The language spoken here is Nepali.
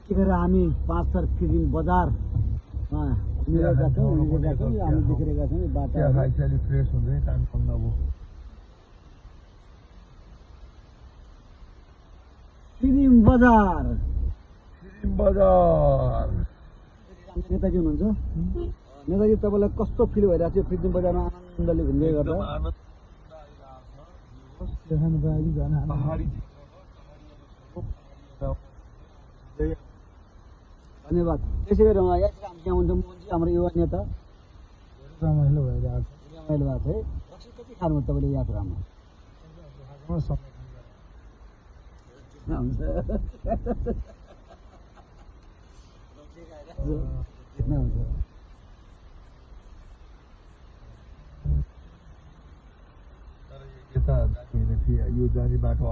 यतिखेर हामी 5 थर फिल्म बजारमा हिँडिरहेका छौँ हामी देखिरहेका छौँ यो बाटो खाइसकेपछि फ्रेस हुन्छ काम कम नभयो फिल्म बजार नेताजी हुनुहुन्छ नेताजी तपाईँलाई कस्तो फिल भइरहेको थियो फिल्म बजारमा आनन्दले घुम्दै गर्दा धन्यवाद त्यसै गरी यात्रा हामी त्यहाँ हुन्छ मोहनजी हाम्रो युवा नेता रमाइलो भइरहेको रमाइलो भएको थियो रक्सी कति खानु तपाईँले यात्रामा यो जाने बाटो